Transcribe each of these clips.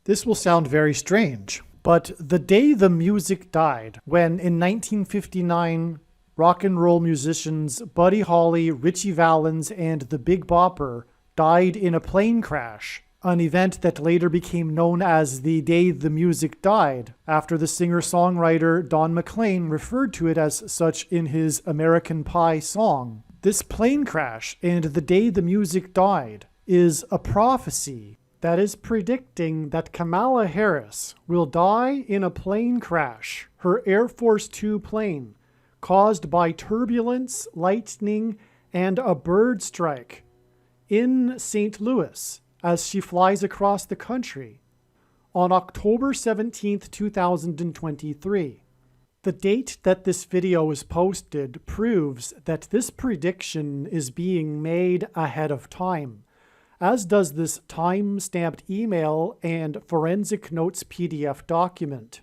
This will sound very strange, but the day the music died, when in 1959 rock and roll musicians Buddy Holly, Ritchie Valens, and the Big Bopper died in a plane crash, an event that later became known as the day the music died, after the singer-songwriter Don McLean referred to it as such in his American Pie song. This plane crash and the day the music died is a prophecy that is predicting that Kamala Harris will die in a plane crash, her Air Force Two plane, caused by turbulence, lightning, and a bird strike in St. Louis as she flies across the country on October 17th, 2023. The date that this video is posted proves that this prediction is being made ahead of time, as does this time-stamped email and forensic notes PDF document.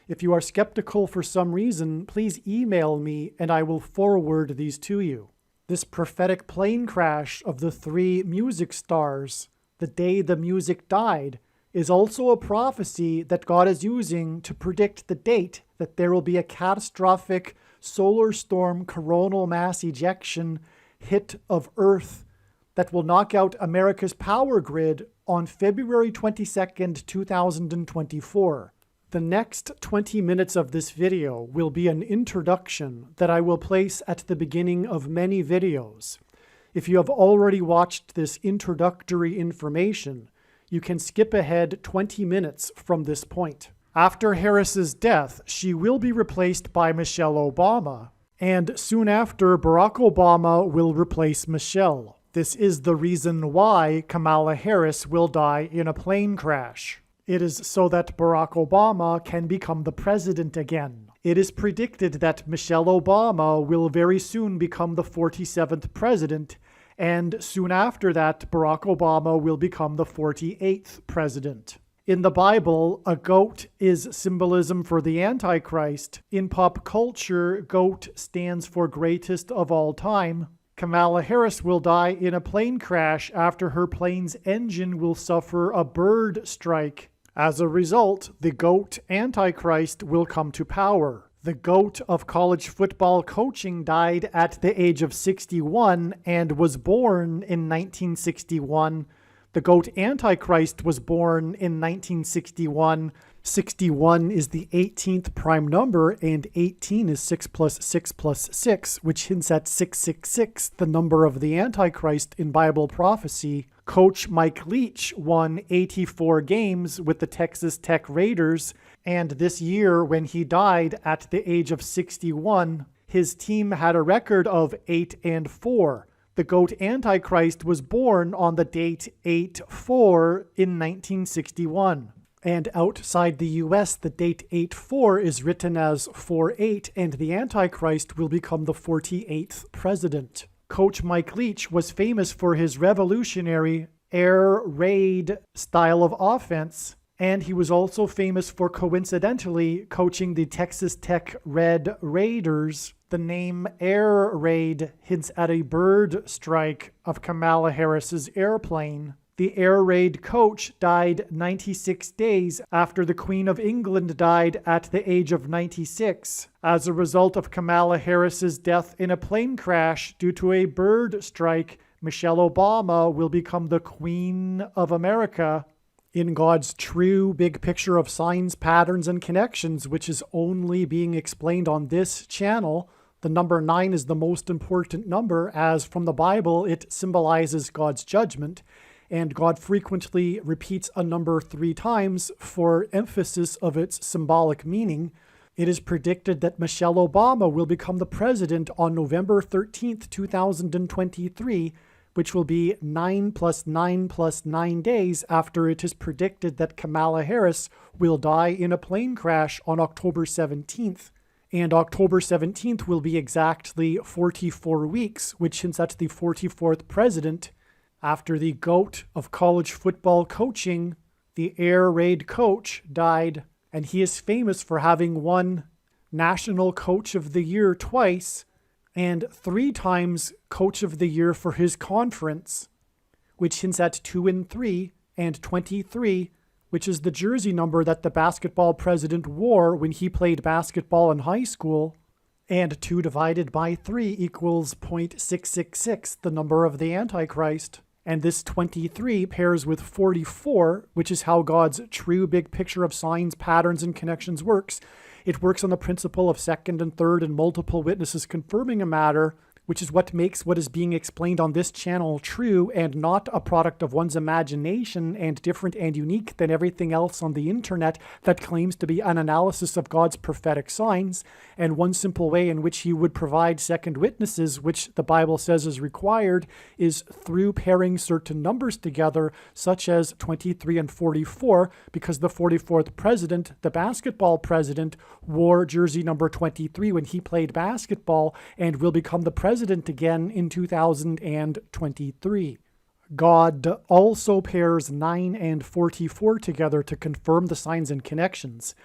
If you are skeptical for some reason, please email me and I will forward these to you. This prophetic plane crash of the three music stars, the day the music died, is also a prophecy that God is using to predict the date that there will be a catastrophic solar storm coronal mass ejection hit of Earth that will knock out America's power grid on February 22nd, 2024. The next 20 minutes of this video will be an introduction that I will place at the beginning of many videos. If you have already watched this introductory information, you can skip ahead 20 minutes from this point. After Harris's death, she will be replaced by Michelle Obama, and soon after, Barack Obama will replace Michelle. This is the reason why Kamala Harris will die in a plane crash. It is so that Barack Obama can become the president again. It is predicted that Michelle Obama will very soon become the 47th president, and soon after that, Barack Obama will become the 48th president. In the Bible, a goat is symbolism for the Antichrist. In pop culture, goat stands for greatest of all time. Kamala Harris will die in a plane crash after her plane's engine will suffer a bird strike. As a result, the GOAT Antichrist will come to power. The GOAT of college football coaching died at the age of 61 and was born in 1961. The GOAT Antichrist was born in 1961. 61 is the 18th prime number, and 18 is 6 plus 6 plus 6, which hints at 666, the number of the Antichrist in Bible prophecy. Coach Mike Leach won 84 games with the Texas Tech Raiders, and this year, when he died at the age of 61, his team had a record of 8-4. The GOAT Antichrist was born on the date 8-4 in 1961. And outside the US, the date 8-4 is written as 4-8, and the Antichrist will become the 48th president. Coach Mike Leach was famous for his revolutionary air raid style of offense, and he was also famous for coincidentally coaching the Texas Tech Red Raiders. The name Air Raid hints at a bird strike of Kamala Harris's airplane. The Air Raid coach died 96 days after the Queen of England died at the age of 96 as a result of Kamala Harris's death in a plane crash due to a bird strike. Michelle Obama will become the Queen of America. In God's true big picture of signs, patterns, and connections, which is only being explained on this channel, the number 9 is the most important number, as from the Bible it symbolizes God's judgment. And God frequently repeats a number 3 times for emphasis of its symbolic meaning. It is predicted that Michelle Obama will become the president on November 13th, 2023, which will be 9 plus 9 plus 9 days after it is predicted that Kamala Harris will die in a plane crash on October 17th. And October 17th will be exactly 44 weeks, which hints at the 44th president. After the GOAT of college football coaching, the Air Raid coach, died, and he is famous for having won National Coach of the Year twice and 3 times Coach of the Year for his conference, which hints at 2-3 and 23, which is the jersey number that the basketball president wore when he played basketball in high school. And 2 divided by 3 equals 0.666, the number of the Antichrist. And this 23 pairs with 44, which is how God's true big picture of signs, patterns, and connections works. It works on the principle of second and third and multiple witnesses confirming a matter, which is what makes what is being explained on this channel true and not a product of one's imagination and different and unique than everything else on the internet that claims to be an analysis of God's prophetic signs. And one simple way in which he would provide second witnesses, which the Bible says is required, is through pairing certain numbers together, such as 23 and 44, because the 44th president, the basketball president, wore jersey number 23 when he played basketball and will become the president again in 2023. God also pairs 9 and 44 together to confirm the signs and connections.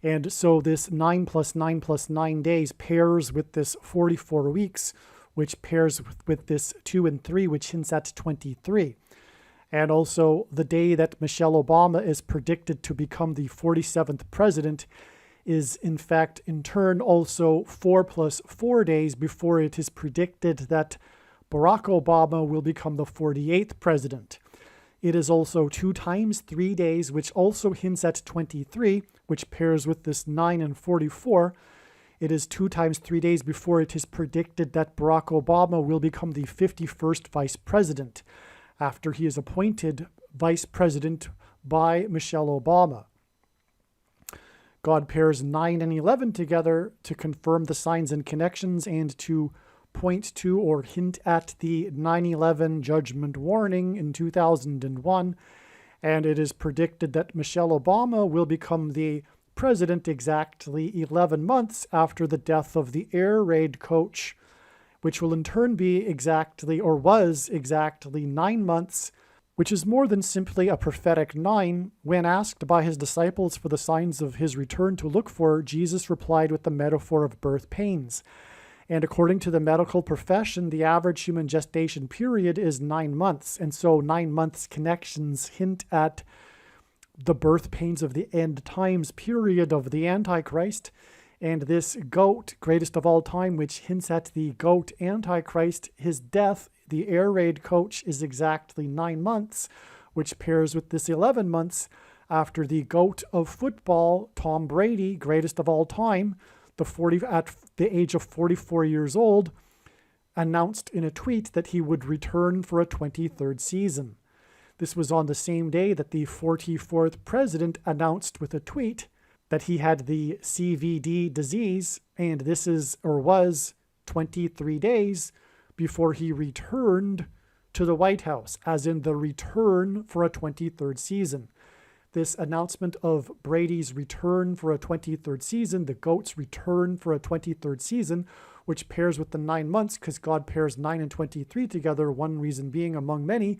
And so this 9 plus 9 plus 9 days pairs with this 44 weeks, which pairs with this 2 and 3, which hints at 23. And also the day that Michelle Obama is predicted to become the 47th president is in fact in turn also 4 plus 4 days before it is predicted that Barack Obama will become the 48th president. It is also 2 times 3 days, which also hints at 23, which pairs with this 9 and 44. It is 2 times 3 days before it is predicted that Barack Obama will become the 51st vice president, after he is appointed vice president by Michelle Obama. God pairs 9 and 11 together to confirm the signs and connections and to point to or hint at the 9/11 judgment warning in 2001. And it is predicted that Michelle Obama will become the president exactly 11 months after the death of the air raid coach, which will in turn be exactly, or was exactly, 9 months, which is more than simply a prophetic 9. When asked by his disciples for the signs of his return to look for, Jesus replied with the metaphor of birth pains. And according to the medical profession, the average human gestation period is 9 months. And so 9 months connections hint at the birth pains of the end times period of the Antichrist. And this goat, greatest of all time, which hints at the goat Antichrist, his death, the air raid coach, is exactly 9 months, which pairs with this 11 months after the GOAT of football, Tom Brady, greatest of all time, at the age of 44 years old, announced in a tweet that he would return for a 23rd season. This was on the same day that the 44th president announced with a tweet that he had the CVD disease, and this is, or was, 23 days before he returned to the White House, as in the return for a 23rd season. This announcement of Brady's return for a 23rd season, the GOAT's return for a 23rd season, which pairs with the 9 months, because God pairs 9 and 23 together, one reason being, among many,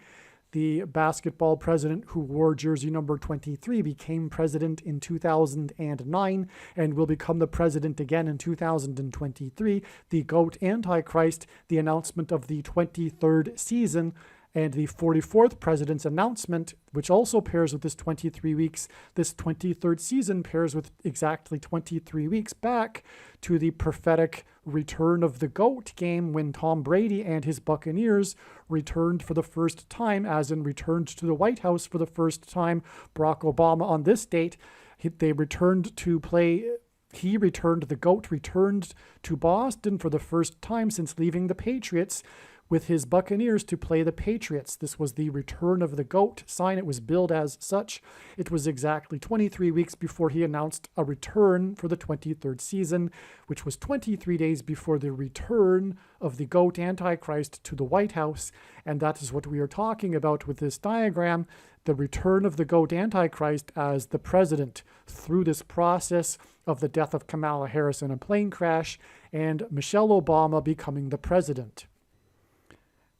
the basketball president who wore jersey number 23 became president in 2009 and will become the president again in 2023. The GOAT Antichrist, the announcement of the 23rd season, and the 44th president's announcement, which also pairs with this 23 weeks. This 23rd season pairs with exactly 23 weeks back to the prophetic return of the GOAT game when Tom Brady and his Buccaneers returned for the first time, as in returned to the White House for the first time. Barack Obama on this date, they returned to play. The GOAT returned to Boston for the first time since leaving the Patriots with his Buccaneers to play the Patriots. This was the return of the GOAT sign. It was billed as such. It was exactly 23 weeks before he announced a return for the 23rd season, which was 23 days before the return of the GOAT Antichrist to the White House. And that is what we are talking about with this diagram, the return of the GOAT Antichrist as the president through this process of the death of Kamala Harris in a plane crash and Michelle Obama becoming the president.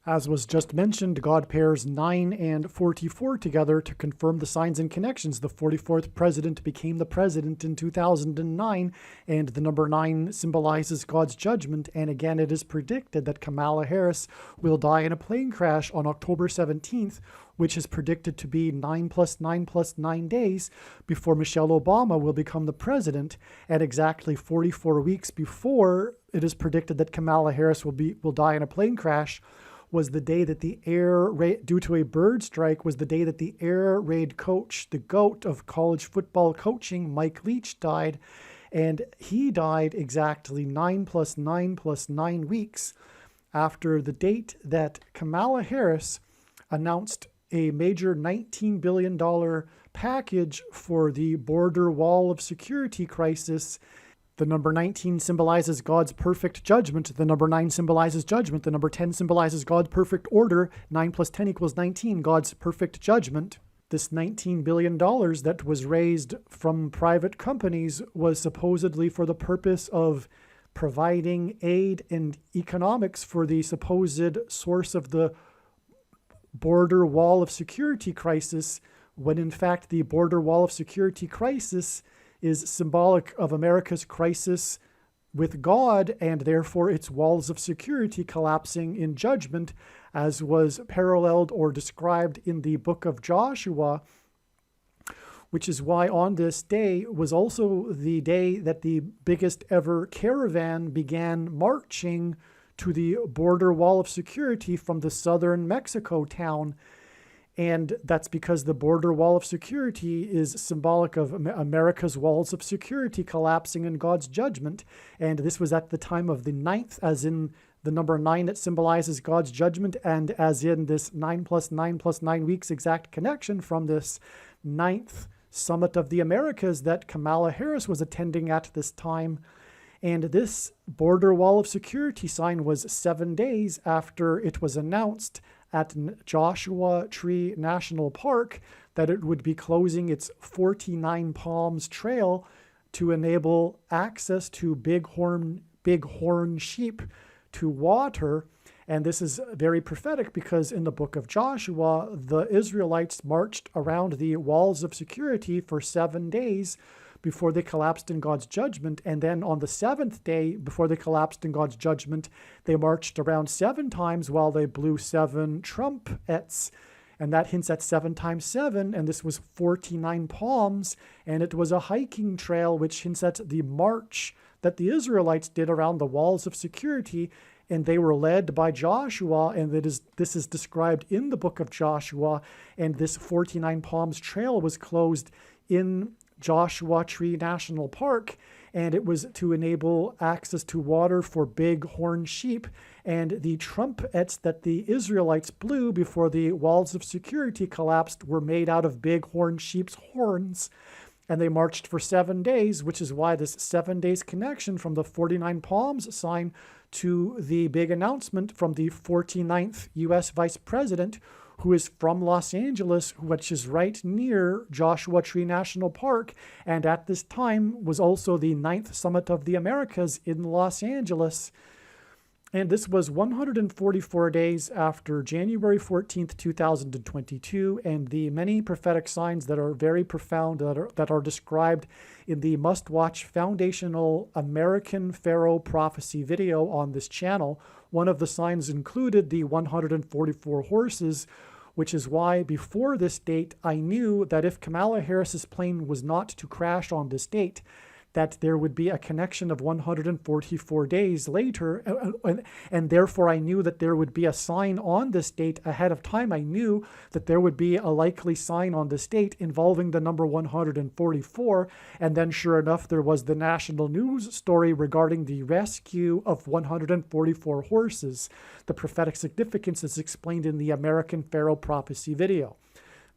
As was just mentioned, God pairs 9 and 44 together to confirm the signs and connections. The 44th president became the president in 2009, and the number 9 symbolizes God's judgment. And again, it is predicted that Kamala Harris will die in a plane crash on October 17th, which is predicted to be 9 plus 9 plus 9 days before Michelle Obama will become the president, and exactly 44 weeks before it is predicted that Kamala Harris will die in a plane crash, was the day that the air raid, due to a bird strike, was the day that the air raid coach, the GOAT of college football coaching, Mike Leach, died. And he died exactly 9 plus 9 plus 9 weeks after the date that Kamala Harris announced a major $19 billion package for the border wall of security crisis. The number 19 symbolizes God's perfect judgment. The number 9 symbolizes judgment. The number 10 symbolizes God's perfect order. 9 plus 10 equals 19, God's perfect judgment. This $19 billion that was raised from private companies was supposedly for the purpose of providing aid and economics for the supposed source of the border wall of security crisis, when in fact the border wall of security crisis is symbolic of America's crisis with God, and therefore its walls of security collapsing in judgment, as was paralleled or described in the book of Joshua, which is why on this day was also the day that the biggest ever caravan began marching to the border wall of security from the southern Mexico town. And that's because the border wall of security is symbolic of America's walls of security collapsing in God's judgment. And this was at the time of the 9th, as in the number 9 that symbolizes God's judgment, and as in this 9 plus 9 plus 9 weeks exact connection from this 9th Summit of the Americas that Kamala Harris was attending at this time. And this border wall of security sign was 7 days after it was announced at Joshua Tree National Park that it would be closing its 49 Palms Trail to enable access to bighorn sheep to water. And this is very prophetic because in the book of Joshua, the Israelites marched around the walls of security for 7 days before they collapsed in God's judgment. And then on the 7th day, before they collapsed in God's judgment, they marched around 7 times while they blew 7 trumpets. And that hints at 7 times 7, and this was 49 palms, and it was a hiking trail, which hints at the march that the Israelites did around the walls of security, and they were led by Joshua, and this is described in the book of Joshua, and this 49 Palms Trail was closed in Joshua Tree National Park, and it was to enable access to water for bighorn sheep. And the trumpets that the Israelites blew before the walls of security collapsed were made out of bighorn sheep's horns. And they marched for 7 days, which is why this 7 days connection from the 49 Palms sign to the big announcement from the 49th U.S. Vice President, who is from Los Angeles, which is right near Joshua Tree National Park, and at this time was also the 9th Summit of the Americas in Los Angeles. And this was 144 days after January 14th, 2022, and the many prophetic signs that are very profound that are described in the must-watch foundational American Pharaoh prophecy video on this channel. One of the signs included the 144 horses, which is why before this date I knew that if Kamala Harris's plane was not to crash on this date, that there would be a connection of 144 days later, and therefore I knew that there would be a sign on this date ahead of time. I knew that there would be a likely sign on this date involving the number 144, and then sure enough, there was the national news story regarding the rescue of 144 horses. The prophetic significance is explained in the American Pharaoh prophecy video.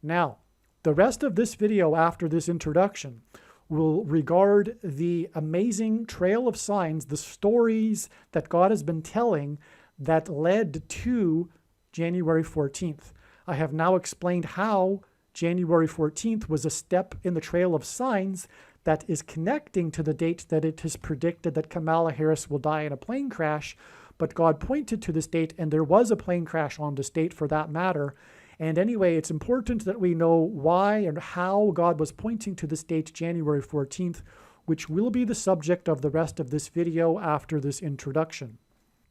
Now, the rest of this video after this introduction will regard the amazing trail of signs, the stories that God has been telling that led to January 14th. I have now explained how January 14th was a step in the trail of signs that is connecting to the date that it is predicted that Kamala Harris will die in a plane crash, but God pointed to this date, and there was a plane crash on this date for that matter. And anyway, it's important that we know why and how God was pointing to this date, January 14th, which will be the subject of the rest of this video after this introduction.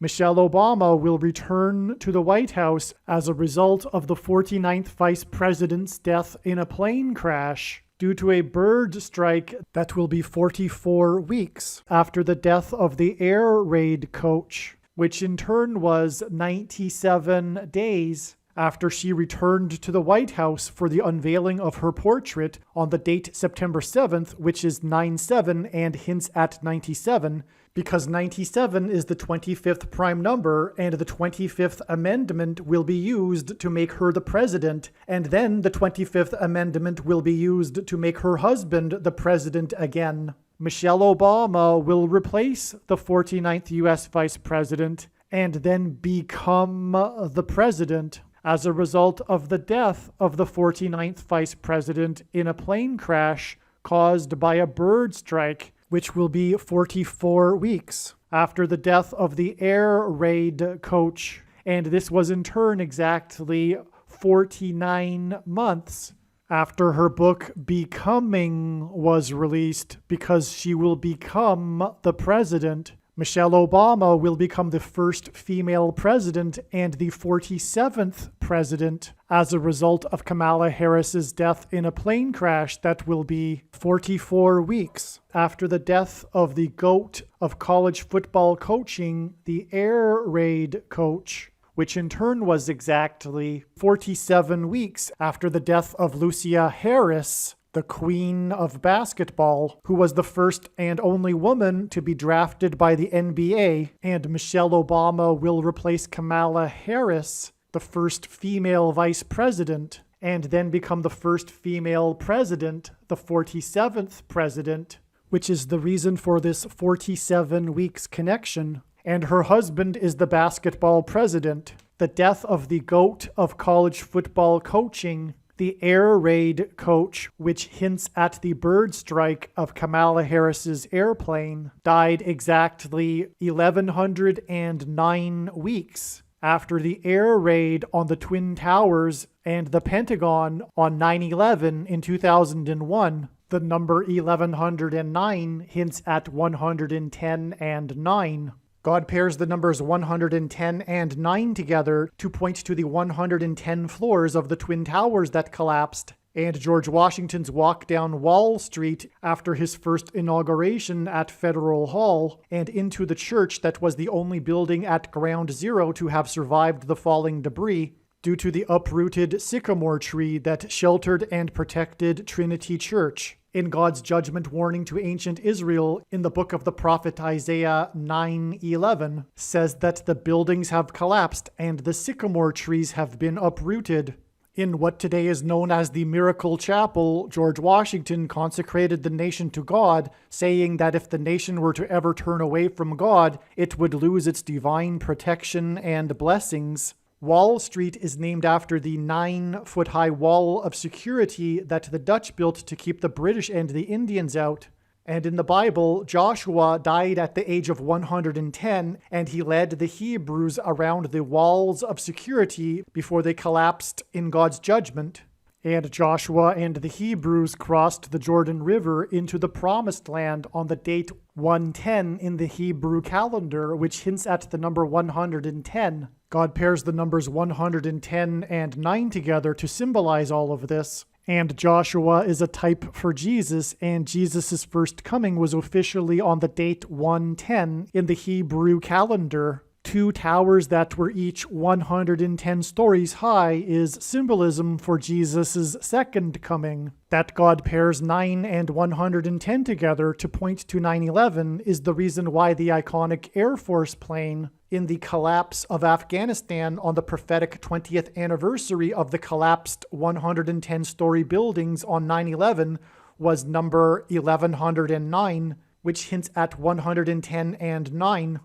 Michelle Obama will return to the White House as a result of the 49th Vice President's death in a plane crash due to a bird strike that will be 44 weeks after the death of the air raid coach, which in turn was 97 days after she returned to the White House for the unveiling of her portrait on the date September 7th, which is 9/7 and hints at 97, because 97 is the 25th prime number, and the 25th Amendment will be used to make her the president, and then the 25th Amendment will be used to make her husband the president again. Michelle Obama will replace the 49th U.S. Vice President and then become the president as a result of the death of the 49th Vice President in a plane crash caused by a bird strike, which will be 44 weeks after the death of the air raid coach. And this was in turn exactly 49 months after her book Becoming was released, because she will become the president. Michelle Obama will become the first female president and the 47th president as a result of Kamala Harris's death in a plane crash that will be 44 weeks after the death of the GOAT of college football coaching, the air raid coach, which in turn was exactly 47 weeks after the death of Lucia Harris, the queen of basketball, who was the first and only woman to be drafted by the NBA, and Michelle Obama will replace Kamala Harris, the first female vice president, and then become the first female president, the 47th president, which is the reason for this 47 weeks connection. And her husband is the basketball president. The death of the GOAT of college football coaching, the air raid coach, which hints at the bird strike of Kamala Harris's airplane, died exactly 1,109 weeks after the air raid on the Twin Towers and the Pentagon on 9/11 in 2001. The number 1109 hints at 110 and 9. God pairs the numbers 110 and 9 together to point to the 110 floors of the Twin Towers that collapsed, and George Washington's walk down Wall Street after his first inauguration at Federal Hall, and into the church that was the only building at Ground Zero to have survived the falling debris, due to the uprooted sycamore tree that sheltered and protected Trinity Church. In God's judgment warning to ancient Israel in the book of the prophet Isaiah 9:11 says that the buildings have collapsed and the sycamore trees have been uprooted. In what today is known as the Miracle Chapel, George Washington consecrated the nation to God, saying that if the nation were to ever turn away from God, it would lose its divine protection and blessings. Wall Street is named after the 9-foot-high wall of security that the Dutch built to keep the British and the Indians out. And in the Bible, Joshua died at the age of 110, and he led the Hebrews around the walls of security before they collapsed in God's judgment. And Joshua and the Hebrews crossed the Jordan River into the Promised Land on the date 110 in the Hebrew calendar, which hints at the number 110. God pairs the numbers 110 and 9 together to symbolize all of this. And Joshua is a type for Jesus, and Jesus' first coming was officially on the date 110 in the Hebrew calendar. 2 towers that were each 110 stories high is symbolism for Jesus' second coming. That God pairs 9 and 110 together to point to 9/11 is the reason why the iconic Air Force plane in the collapse of Afghanistan on the prophetic 20th anniversary of the collapsed 110-story buildings on 9/11 was number 1109, which hints at 110 and 9.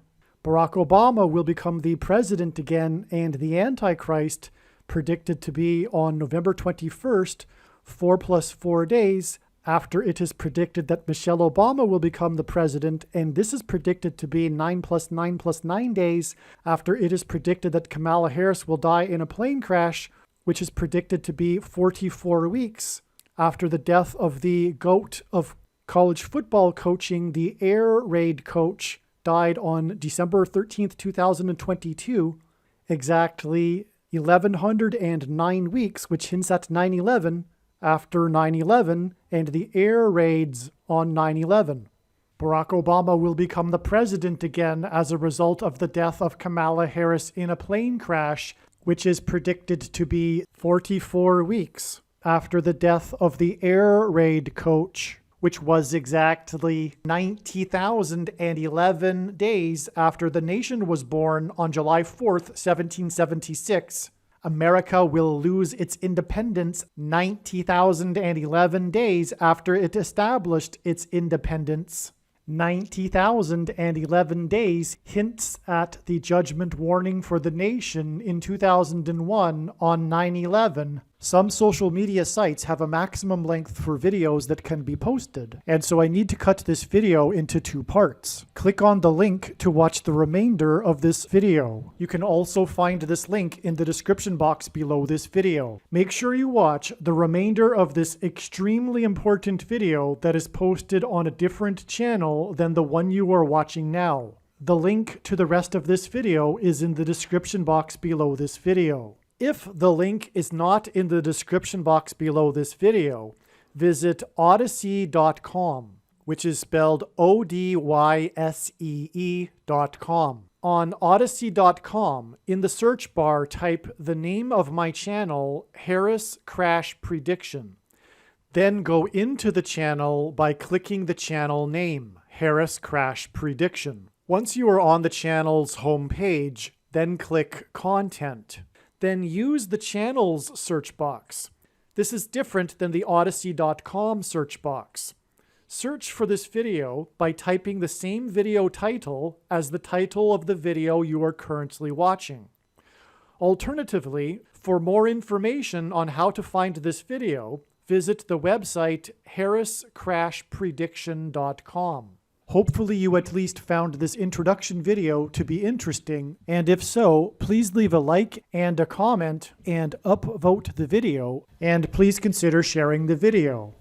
Barack Obama will become the president again, and the Antichrist, predicted to be on November 21st, 4 + 4 days, after it is predicted that Michelle Obama will become the president, and this is predicted to be 9 + 9 + 9 days, after it is predicted that Kamala Harris will die in a plane crash, which is predicted to be 44 weeks, after the death of the GOAT of college football coaching, the air raid coach, died on December 13th, 2022, exactly 1,109 weeks, which hints at 9/11, after 9/11 and the air raids on 9/11. Barack Obama will become the president again as a result of the death of Kamala Harris in a plane crash, which is predicted to be 44 weeks after the death of the air raid coach, which was exactly 90,011 days after the nation was born on July 4th, 1776. America will lose its independence 90,011 days after it established its independence. 90,011 days hints at the judgment warning for the nation in 2001 on 9/11. Some social media sites have a maximum length for videos that can be posted, and so I need to cut this video into 2 parts. Click on the link to watch the remainder of this video. You can also find this link in the description box below this video. Make sure you watch the remainder of this extremely important video that is posted on a different channel than the one you are watching now. The link to the rest of this video is in the description box below this video. If the link is not in the description box below this video, visit Odysee.com, which is spelled Odyssee.com. On Odysee.com, in the search bar, type the name of my channel, Harris Crash Prediction. Then go into the channel by clicking the channel name, Harris Crash Prediction. Once you are on the channel's homepage, then click Content. Then use the channel's search box. This is different than the Odysee.com search box. Search for this video by typing the same video title as the title of the video you are currently watching. Alternatively, for more information on how to find this video, visit the website harriscrashprediction.com. Hopefully you at least found this introduction video to be interesting, and if so, please leave a like and a comment and upvote the video, and please consider sharing the video.